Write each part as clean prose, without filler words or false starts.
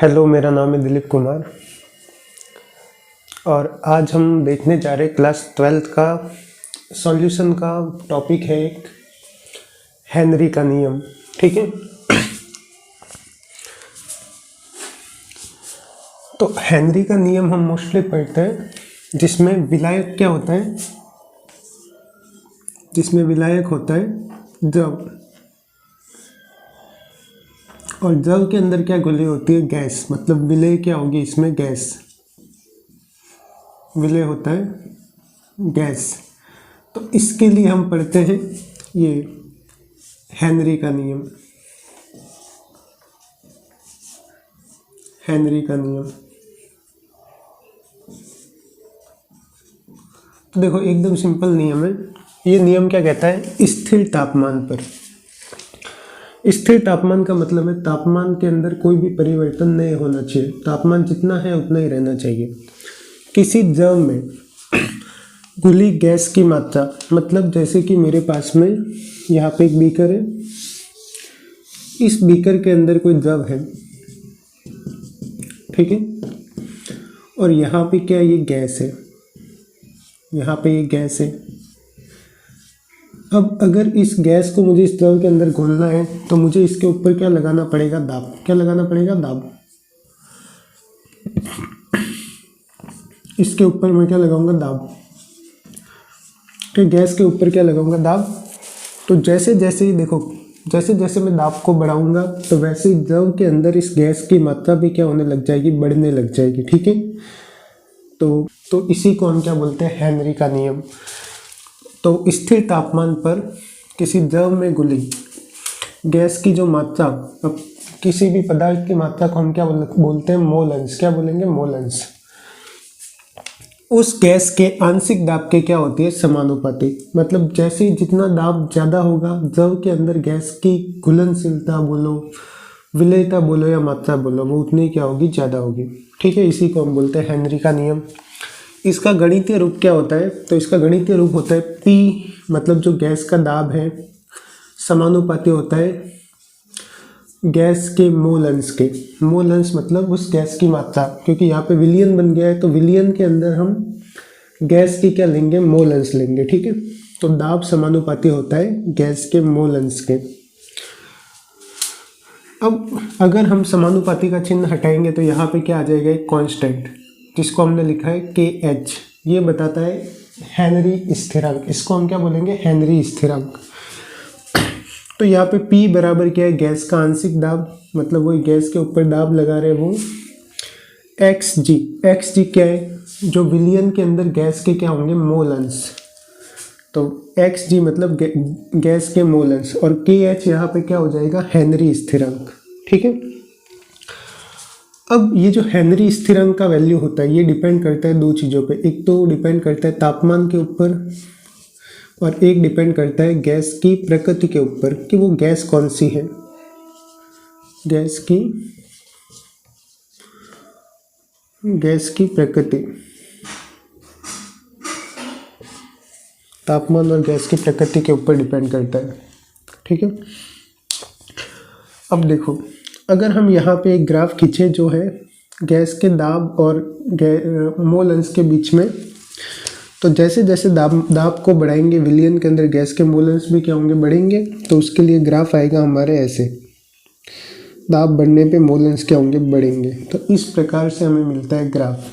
Hello, मेरा नाम है दिलीप कुमार और आज हम देखने जा रहे हैं क्लास 12th का सॉल्यूशन का टॉपिक है एक हेनरी का नियम। ठीक है, तो हेनरी का नियम हम मोस्टली पढ़ते हैं जिसमें विलायक क्या होता है, जिसमें विलायक होता है द्रव और द्रव के अंदर क्या घुली होती है, गैस। मतलब विलय क्या होगी इसमें, गैस। विलय होता है गैस। तो इसके लिए हम पढ़ते हैं ये हेनरी का नियम। हेनरी का नियम तो देखो एकदम सिंपल नियम है। ये नियम क्या कहता है, स्थिर तापमान पर। स्थिर तापमान का मतलब है तापमान के अंदर कोई भी परिवर्तन नहीं होना चाहिए, तापमान जितना है उतना ही रहना चाहिए। किसी द्रव में घुली गैस की मात्रा, मतलब जैसे कि मेरे पास में यहाँ पे एक बीकर है, इस बीकर के अंदर कोई द्रव है, ठीक है, और यहाँ पे क्या, ये गैस है, यहाँ पे ये गैस है। अब अगर इस गैस को मुझे इस द्रव के अंदर घोलना है तो मुझे इसके ऊपर क्या लगाना पड़ेगा, दाब। क्या लगाना पड़ेगा, दाब। इसके ऊपर मैं क्या लगाऊंगा, दाब। तो गैस के ऊपर क्या लगाऊंगा, दाब। तो जैसे जैसे ही देखो, जैसे जैसे मैं दाब को बढ़ाऊंगा तो वैसे ही द्रव के अंदर इस गैस की मात्रा भी क्या होने लग जाएगी, बढ़ने लग जाएगी। ठीक है, तो इसी को हम क्या बोलते हैं, हेनरी का नियम। तो स्थिर तापमान पर किसी द्रव में घुली गैस की जो मात्रा, अब किसी भी पदार्थ की मात्रा को हम क्या बोलते हैं, मोलंस। क्या बोलेंगे, मोलंस। उस गैस के आंशिक दाब के क्या होती है, समानुपाती। मतलब जैसे ही जितना दाब ज़्यादा होगा, द्रव के अंदर गैस की घुलनशीलता बोलो, विलयता बोलो या मात्रा बोलो, वो उतनी क्या होगी, ज़्यादा होगी। ठीक है, इसी को हम बोलते हैं हेनरी का नियम। इसका गणितीय रूप क्या होता है, तो इसका गणितीय रूप होता है P, मतलब जो गैस का दाब है, समानुपाती होता है गैस के मोल अंश के। मोल अंश मतलब उस गैस की मात्रा, क्योंकि यहाँ पे विलियन बन गया है तो विलियन के अंदर हम गैस की क्या लेंगे, मोल अंश लेंगे। ठीक है, तो दाब समानुपाती होता है गैस के मोल अंश के। अब अगर हम समानुपाती का चिन्ह हटाएंगे तो यहाँ पे क्या आ जाएगा, एक कांस्टेंट, जिसको हमने लिखा है KH। ये बताता है हेनरी स्थिरांक। इसको हम क्या बोलेंगे, हेनरी स्थिरांक। तो यहाँ पे P बराबर क्या है, गैस का आंशिक दाब, मतलब वही गैस के ऊपर दाब लगा रहे वो, XG। XG क्या है, जो विलियन के अंदर गैस के क्या होंगे, मोल अंश। तो XG मतलब गैस के मोल अंश, और KH यहाँ पे क्या हो जाएगा, हेनरी स्थिरांक। ठीक है, अब ये जो हेनरी स्थिरांक का वैल्यू होता है, ये डिपेंड करता है दो चीज़ों पे। एक तो डिपेंड करता है तापमान के ऊपर, और एक डिपेंड करता है गैस की प्रकृति के ऊपर, कि वो गैस कौन सी है। गैस की प्रकृति, तापमान और गैस की प्रकृति के ऊपर डिपेंड करता है। ठीक है, अब देखो, अगर हम यहाँ पे एक ग्राफ खींचे जो है गैस के दाब और मोल अंश के बीच में, तो जैसे जैसे दाब को बढ़ाएंगे, विलियन के अंदर गैस के मोल अंश भी क्या होंगे, बढ़ेंगे। तो उसके लिए ग्राफ आएगा हमारे ऐसे, दाब बढ़ने पे मोल अंश क्या होंगे, बढ़ेंगे। तो इस प्रकार से हमें मिलता है ग्राफ।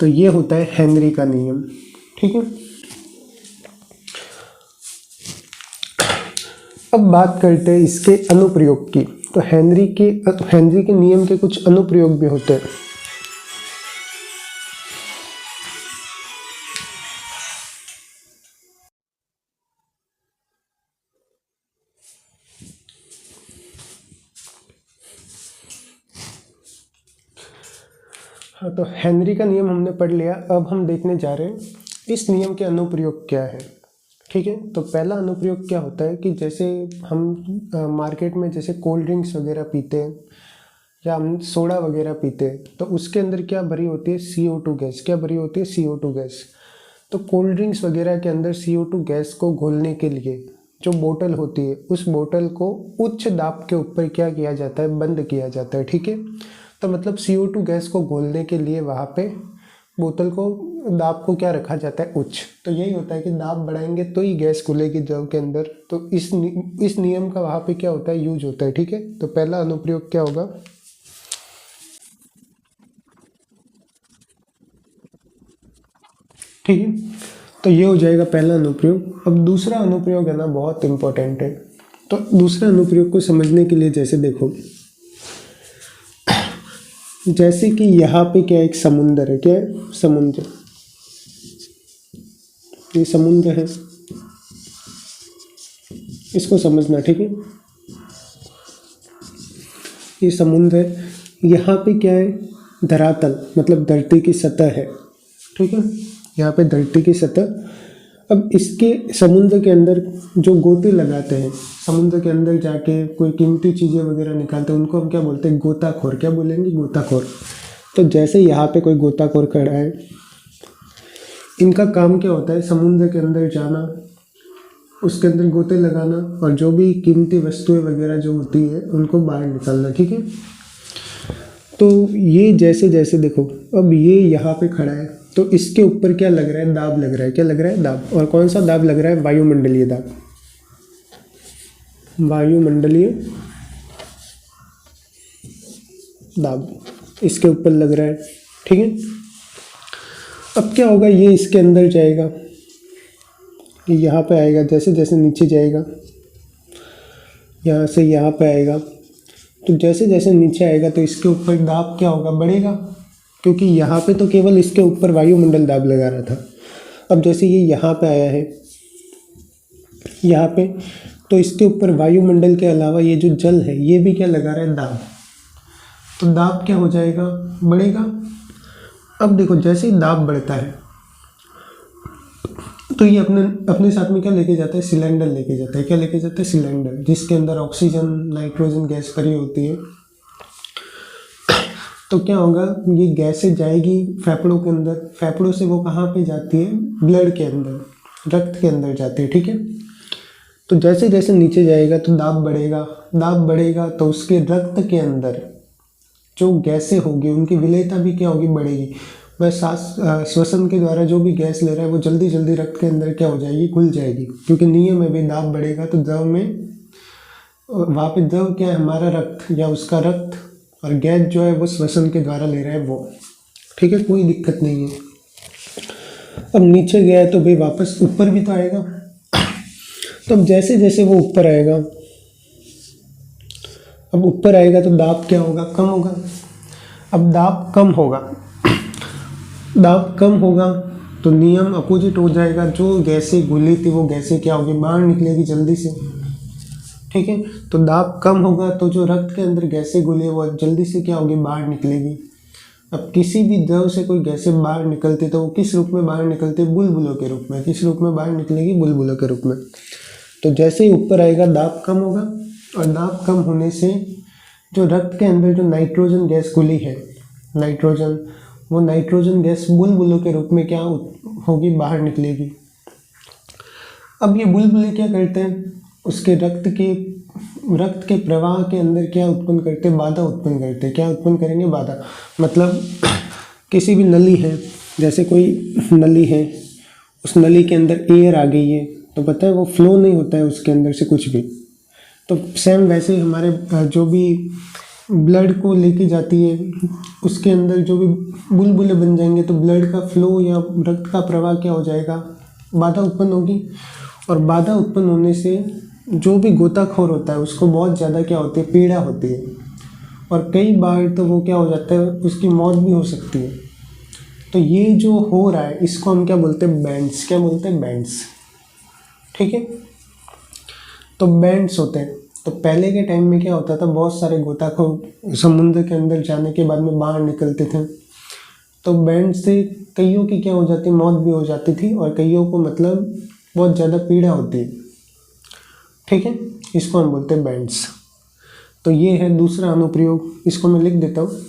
तो ये होता है हेनरी का नियम। ठीक है, अब बात करते हैं इसके अनुप्रयोग की। तो हेनरी के नियम के कुछ अनुप्रयोग भी होते हैं। हाँ, तो हेनरी का नियम हमने पढ़ लिया। अब हम देखने जा रहे हैं इस नियम के अनुप्रयोग क्या है। ठीक है, तो पहला अनुप्रयोग क्या होता है कि जैसे हम मार्केट में जैसे कोल्ड ड्रिंक्स वगैरह पीते हैं या हम सोडा वगैरह पीते हैं, तो उसके अंदर क्या भरी होती है, CO2 गैस। क्या भरी होती है, CO2 गैस। तो कोल्ड ड्रिंक्स वगैरह के अंदर CO2 गैस को घोलने के लिए जो बोतल होती है, उस बोतल को उच्च दाब के ऊपर क्या किया जाता है, बंद किया जाता है। ठीक है, तो मतलब CO2 गैस को घोलने के लिए वहाँ पे बोतल को दाब को क्या रखा जाता है, उच्च। तो यही होता है कि दाब बढ़ाएंगे तो ही गैस घुलेगी द्रव के अंदर। तो इस नियम का वहाँ पे क्या होता है, यूज होता है। ठीक है, तो पहला अनुप्रयोग क्या होगा, ठीक है, तो ये हो जाएगा पहला अनुप्रयोग। अब दूसरा अनुप्रयोग है ना, बहुत इंपॉर्टेंट है। तो दूसरा अनुप्रयोग को समझने के लिए जैसे देखो, जैसे कि यहाँ पे क्या एक समुंदर है, क्या है, समुद्र, ये समुद्र है, इसको समझना, ठीक है। ये समुद्र है, यहाँ पे क्या है, धरातल मतलब धरती की सतह है, ठीक है, यहाँ पे धरती की सतह। अब इसके समुद्र के अंदर जो गोते लगाते हैं, समुद्र के अंदर जाके कोई कीमती चीज़ें वगैरह निकालते हैं, उनको हम क्या बोलते हैं, गोताखोर। क्या बोलेंगे, गोताखोर। तो जैसे यहाँ पे कोई गोताखोर खड़ा है, इनका काम क्या होता है, समुद्र के अंदर जाना, उसके अंदर गोते लगाना और जो भी कीमती वस्तुएं वगैरह जो होती है उनको बाहर निकालना, ठीक है। तो ये जैसे जैसे देखो, अब ये यहाँ पे खड़ा है, तो इसके ऊपर क्या लग रहा है, दाब लग रहा है। क्या लग रहा है, दाब। और कौन सा दाब लग रहा है, वायुमंडलीय दाब, वायुमंडलीय दाब इसके ऊपर लग रहा है, ठीक है। अब क्या होगा, ये इसके अंदर जाएगा, ये यहाँ पे आएगा, जैसे जैसे नीचे जाएगा, यहाँ से यहाँ पे आएगा, तो जैसे जैसे नीचे आएगा तो इसके ऊपर दाब क्या होगा, बढ़ेगा, क्योंकि यहाँ पे तो केवल इसके ऊपर वायुमंडल दाब लगा रहा था। अब जैसे ये यहाँ पे आया है, यहाँ पे, तो इसके ऊपर वायुमंडल के अलावा ये जो जल है ये भी क्या लगा रहा है, दाब। तो दाब क्या हो जाएगा, बढ़ेगा। अब देखो, जैसे ही दाब बढ़ता है तो ये अपने अपने साथ में क्या लेके जाता है, सिलेंडर लेके जाता है। क्या लेके जाता है, सिलेंडर, जिसके अंदर ऑक्सीजन नाइट्रोजन गैस भरी होती है। तो क्या होगा, ये गैसें जाएगी फेफड़ों के अंदर, फेफड़ों से वो कहाँ पे जाती है, ब्लड के अंदर, रक्त के अंदर जाती है, ठीक है। तो जैसे जैसे नीचे जाएगा तो दाब बढ़ेगा, दाब बढ़ेगा तो उसके रक्त के अंदर जो गैसें होगी उनकी विलेयता भी क्या होगी, बढ़ेगी। वह सांस श्वसन के द्वारा जो भी गैस ले रहा है वो जल्दी जल्दी रक्त के अंदर क्या हो जाएगी, घुल जाएगी, क्योंकि नियम है भी, दाब बढ़ेगा तो द्रव में, वहाँ पे द्रव क्या है, हमारा रक्त या उसका रक्त, और गैस जो है वो श्वसन के द्वारा ले रहा है वो, ठीक है, कोई दिक्कत नहीं है। अब नीचे गया है तो भाई वापस ऊपर भी तो आएगा। तो अब जैसे जैसे वो ऊपर आएगा, अब ऊपर आएगा तो दाब क्या होगा, कम होगा। अब दाब कम होगा, दाब कम होगा तो नियम अपोजिट हो जाएगा, जो गैसें घुली थी वो गैसें क्या होगी, बाहर निकलेगी जल्दी से, ठीक है। तो दाब कम होगा तो जो रक्त के अंदर गैसें घुली है वो जल्दी से क्या होगी, बाहर निकलेगी। अब किसी भी द्रव से कोई गैसें बाहर निकलती तो वो किस रूप में बाहर निकलती है, बुलबुलों के रूप में। किस रूप में बाहर निकलेगी, बुलबुलों के रूप में। तो जैसे ही ऊपर आएगा दाब कम होगा, और दाब कम होने से जो रक्त के अंदर जो नाइट्रोजन गैस घुली है, नाइट्रोजन, वो नाइट्रोजन गैस बुलबुलों के रूप में क्या होगी, बाहर निकलेगी। अब ये बुलबुले क्या करते हैं, उसके रक्त के प्रवाह के अंदर क्या उत्पन्न करते हैं, बाधा उत्पन्न करते हैं। क्या उत्पन्न करेंगे, बाधा। मतलब किसी भी नली है, जैसे कोई नली है, उस नली के अंदर एयर आ गई है तो पता है वो फ्लो नहीं होता है उसके अंदर से कुछ भी। तो सेम वैसे हमारे जो भी ब्लड को लेके जाती है उसके अंदर जो भी बुलबुले बन जाएंगे तो ब्लड का फ्लो या रक्त का प्रवाह क्या हो जाएगा, बाधा उत्पन्न होगी। और बाधा उत्पन्न होने से जो भी गोताखोर होता है उसको बहुत ज़्यादा क्या होती है, पीड़ा होती है, और कई बार तो वो क्या हो जाता है, उसकी मौत भी हो सकती है। तो ये जो हो रहा है इसको हम क्या बोलते हैं, बैंड्स। क्या बोलते हैं, बैंड्स, ठीक है। तो बैंड्स होते हैं। तो पहले के टाइम में क्या होता था, बहुत सारे गोताखोर समुद्र के अंदर जाने के बाद में बाहर निकलते थे, तो बैंड से कईयों की क्या हो जाती, मौत भी हो जाती थी, और कईयों को मतलब बहुत ज़्यादा पीड़ा होती है, ठीक है। इसको हम बोलते हैं बैंड्स। तो ये है दूसरा अनुप्रयोग, इसको मैं लिख देता हूँ।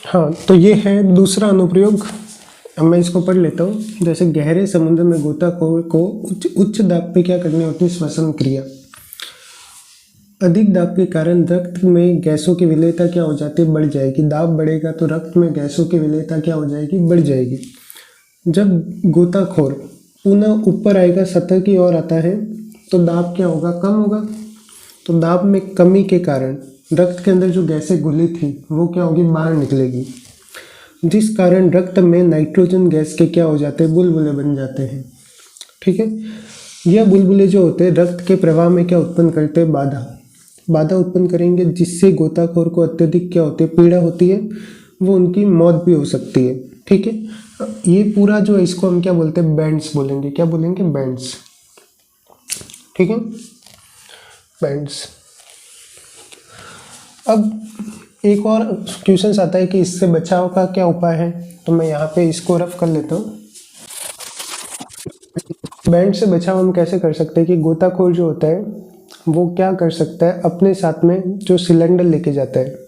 हाँ, तो ये है दूसरा अनुप्रयोग। अब मैं इसको पढ़ लेता हूँ। जैसे गहरे समुद्र में गोताखोर को उच्च दाब पे क्या करनी होती है? श्वसन क्रिया। अधिक दाब के कारण रक्त में गैसों की विलेयता क्या हो जाती है? बढ़ जाएगी। दाब बढ़ेगा तो रक्त में गैसों की विलेयता क्या हो जाएगी? बढ़ जाएगी। जब गोताखोर पुनः ऊपर आएगा, सतह की ओर आता है, तो दाब क्या होगा? कम होगा। तो दाब में कमी के कारण रक्त के अंदर जो गैसें घुली थी वो क्या होगी? बाहर निकलेगी, जिस कारण रक्त में नाइट्रोजन गैस के क्या हो जाते हैं? बुलबुले बन जाते हैं। ठीक है। यह बुलबुले जो होते हैं रक्त के प्रवाह में क्या उत्पन्न करते हैं? बाधा उत्पन्न करेंगे, जिससे गोताखोर को अत्यधिक क्या होती है? पीड़ा होती है, वो उनकी मौत भी हो सकती है। ठीक है। ये पूरा जो है इसको हम क्या बोलते हैं? बैंड्स बोलेंगे। क्या बोलेंगे? बैंड्स। ठीक है, बैंड्स। अब एक और क्वेश्चन आता है कि इससे बचाव का क्या उपाय है, तो मैं यहाँ पे इसको रफ कर लेता हूँ। बैंड से बचाव हम कैसे कर सकते हैं कि गोताखोर जो होता है वो क्या कर सकता है? अपने साथ में जो सिलेंडर लेके जाता है,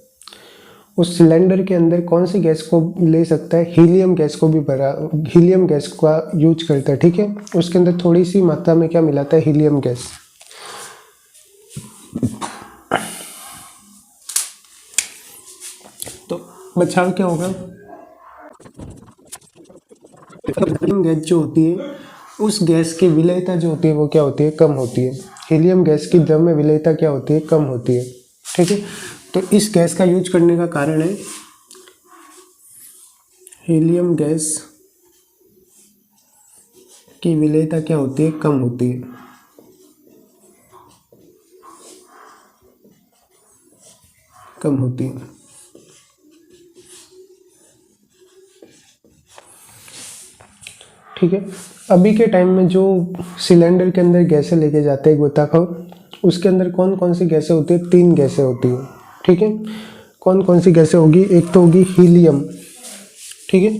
उस सिलेंडर के अंदर कौन सी गैस को ले सकता है? हीलियम गैस को भी भरा, हीलियम गैस का यूज करता है। ठीक है। उसके अंदर थोड़ी सी मात्रा में क्या मिलाता है? Helium gas. तो बचाव क्या होगा? हीलियम गैस जो होती है उस गैस की विलेयता जो होती है वो क्या होती है? कम होती है। हीलियम गैस की द्रव्य विलेयता क्या होती है? कम होती है। ठीक है। तो इस गैस का यूज करने का कारण है हीलियम गैस की विलेयता क्या होती है? कम होती है। कम होती है। ठीक है। अभी के टाइम में जो सिलेंडर के अंदर गैसें लेके जाते हैं गोताखोर, उसके अंदर कौन कौन सी गैसें होती है? 3 गैसें होती हैं। ठीक है। कौन कौन सी गैसें होगी? एक तो होगी हीलियम। ठीक है।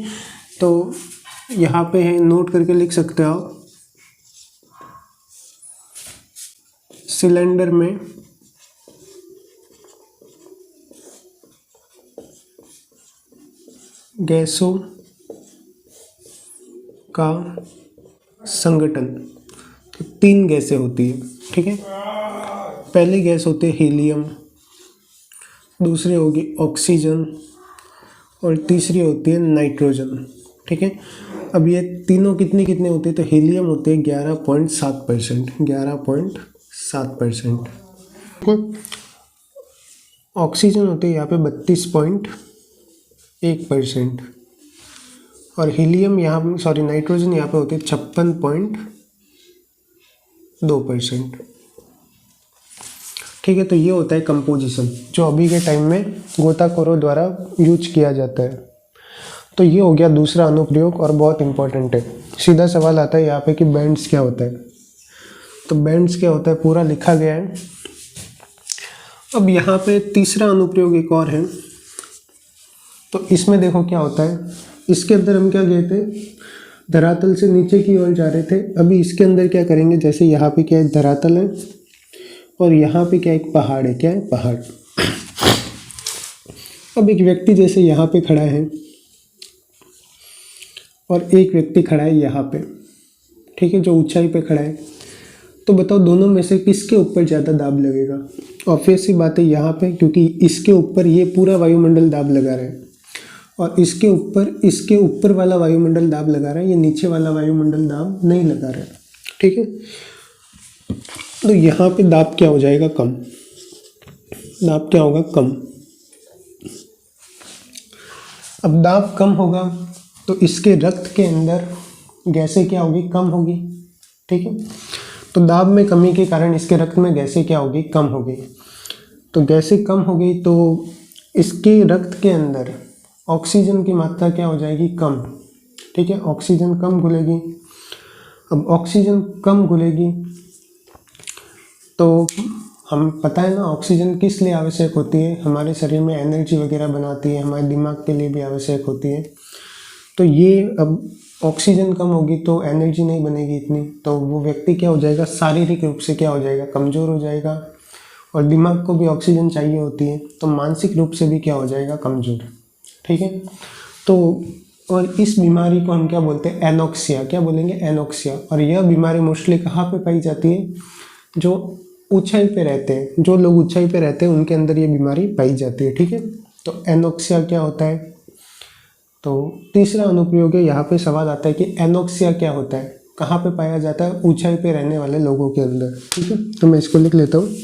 तो यहाँ पे है, नोट करके लिख सकते हो आप। सिलेंडर में गैसों का संगठन, तो 3 गैसें होती है। ठीक है। पहली गैस होती है हीलियम, दूसरी होगी ऑक्सीजन और तीसरी होती है नाइट्रोजन। ठीक है। अब ये तीनों कितनी कितनी होती है? तो हीलियम होते हैं 11.7%, 11.7%। ऑक्सीजन होती है यहाँ पे 32.1% और हीलियम यहाँ, सॉरी नाइट्रोजन यहाँ पे होती है 56.2%। ठीक है। तो ये होता है कंपोजिशन जो अभी के टाइम में गोताखोरों द्वारा यूज किया जाता है। तो ये हो गया दूसरा अनुप्रयोग और बहुत इंपॉर्टेंट है। सीधा सवाल आता है यहाँ पे कि बैंड्स क्या होता है। तो बैंड्स क्या होता है पूरा लिखा गया है। अब यहाँ पे तीसरा अनुप्रयोग एक और है। तो इसमें देखो क्या होता है। इसके अंदर हम क्या गए थे? धरातल से नीचे की ओर जा रहे थे। अभी इसके अंदर क्या करेंगे? जैसे यहाँ पे क्या है? धरातल है और यहाँ पे क्या? एक पहाड़ है। क्या है? पहाड़। अब एक व्यक्ति जैसे यहाँ पे खड़ा है और एक व्यक्ति खड़ा है यहाँ पे। ठीक है। जो ऊंचाई पे खड़ा है, तो बताओ दोनों में से किसके ऊपर ज़्यादा दाब लगेगा? ऑब्वियस सी बात है यहाँ पे, क्योंकि इसके ऊपर ये पूरा वायुमंडल दाब लगा रहा है और इसके ऊपर वाला वायुमंडल दाब लगा रहा है, ये नीचे वाला वायुमंडल दाब नहीं लगा रहा है। ठीक है। तो यहाँ पे दाब क्या हो जाएगा? कम। दाब क्या होगा? कम। अब दाब कम होगा तो इसके रक्त के अंदर गैसें क्या होगी? कम होगी। ठीक है। तो दाब में कमी के कारण इसके रक्त में गैसें क्या होगी? कम होगी। तो गैसें कम हो गई तो इसके रक्त के अंदर ऑक्सीजन की मात्रा क्या हो जाएगी? कम। ठीक है। ऑक्सीजन कम घुलेगी। अब ऑक्सीजन कम घुलेगी तो हम पता है ना ऑक्सीजन किस लिए आवश्यक होती है? हमारे शरीर में एनर्जी वगैरह बनाती है, हमारे दिमाग के लिए भी आवश्यक होती है। तो ये अब ऑक्सीजन कम होगी तो एनर्जी नहीं बनेगी इतनी, तो वो व्यक्ति क्या हो जाएगा? शारीरिक रूप से क्या हो जाएगा? कमज़ोर हो जाएगा। और दिमाग को भी ऑक्सीजन चाहिए होती है, तो मानसिक रूप से भी क्या हो जाएगा? कमज़ोर। ठीक है। तो और इस बीमारी को हम क्या बोलते हैं, एनोक्सिया। क्या बोलेंगे, एनोक्सिया। और यह बीमारी मोस्टली कहाँ पे पाई जाती है, जो ऊंचाई पे रहते हैं, जो लोग ऊंचाई पे रहते हैं उनके अंदर ये बीमारी पाई जाती है। ठीक है, तो एनोक्सिया क्या होता है। तो तीसरा अनुप्रयोग है, यहाँ पे सवाल आता है कि एनोक्सिया क्या होता है, कहाँ पे पाया जाता है, ऊंचाई पे रहने वाले लोगों के अंदर। ठीक है, तो मैं इसको लिख लेता हूँ।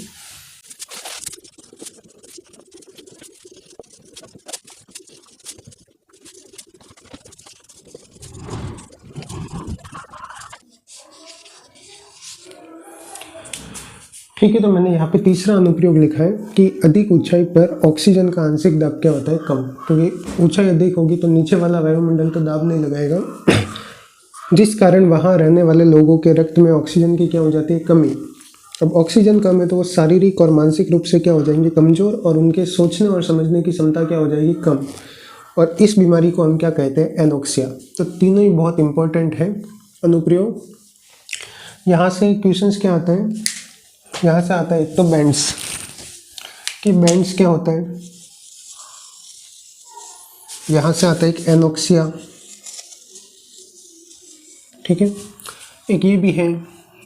ठीक है, तो मैंने यहाँ पे तीसरा अनुप्रयोग लिखा है कि अधिक ऊंचाई पर ऑक्सीजन का आंशिक दाब क्या होता है, कम। क्योंकि ऊंचाई अधिक होगी तो नीचे वाला वायुमंडल तो दाब नहीं लगाएगा, जिस कारण वहाँ रहने वाले लोगों के रक्त में ऑक्सीजन की क्या हो जाती है, कमी। अब ऑक्सीजन कम है तो वो शारीरिक और मानसिक रूप से क्या हो जाएंगे, कमज़ोर, और उनके सोचने और समझने की क्षमता क्या हो जाएगी, कम। और इस बीमारी को हम क्या कहते हैं, एनोक्सिया। तो तीनों ही बहुत इंपॉर्टेंट है अनुप्रयोग। यहाँ से क्वेश्चंस क्या आता है, यहाँ से आता है एक तो बैंड्स, कि बैंड्स क्या होता है। यहाँ से आता है एक एनोक्सिया, ठीक है। एक ये भी है,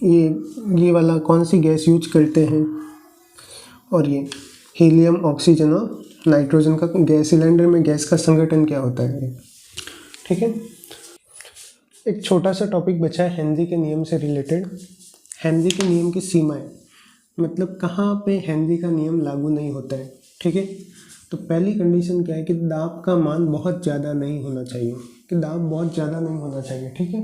ये वाला कौन सी गैस यूज करते हैं, और ये हीलियम, ऑक्सीजन और नाइट्रोजन का गैस सिलेंडर में गैस का संगठन क्या होता है, ठीक है। एक छोटा सा टॉपिक बचा है हेनरी के नियम से रिलेटेड। हेनरी के नियम की सीमाएं, मतलब कहाँ पे हेनरी का नियम लागू नहीं होता है, ठीक है। तो पहली कंडीशन क्या है कि दाब का मान बहुत ज़्यादा नहीं होना चाहिए, कि दाब बहुत ज़्यादा नहीं होना चाहिए, ठीक है।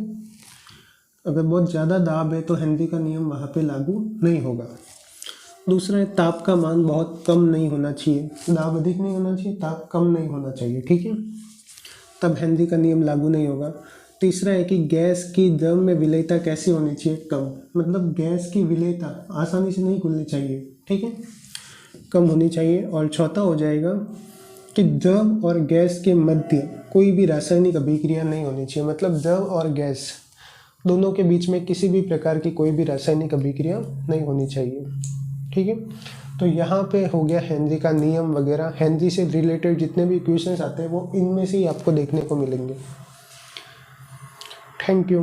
अगर बहुत ज़्यादा दाब है तो हेनरी का नियम वहाँ पे लागू नहीं होगा। दूसरा है ताप का मान बहुत कम नहीं होना चाहिए, दाब अधिक नहीं होना चाहिए, ताप कम नहीं होना चाहिए, ठीक है, तब हेनरी का नियम लागू नहीं होगा। तीसरा है कि गैस की द्रव में विलेयता कैसी होनी चाहिए, कम। मतलब गैस की विलेयता आसानी से नहीं खुलनी चाहिए, ठीक है, कम होनी चाहिए। और चौथा हो जाएगा कि द्रव और गैस के मध्य कोई भी रासायनिक अभिक्रिया नहीं होनी चाहिए। मतलब द्रव और गैस दोनों के बीच में किसी भी प्रकार की कोई भी रासायनिक अभिक्रिया नहीं होनी चाहिए, ठीक है। तो यहाँ पे हो गया हेनरी का नियम वगैरह। हेनरी से रिलेटेड जितने भी क्वेश्चंस आते हैं वो इनमें से ही आपको देखने को मिलेंगे। Thank you.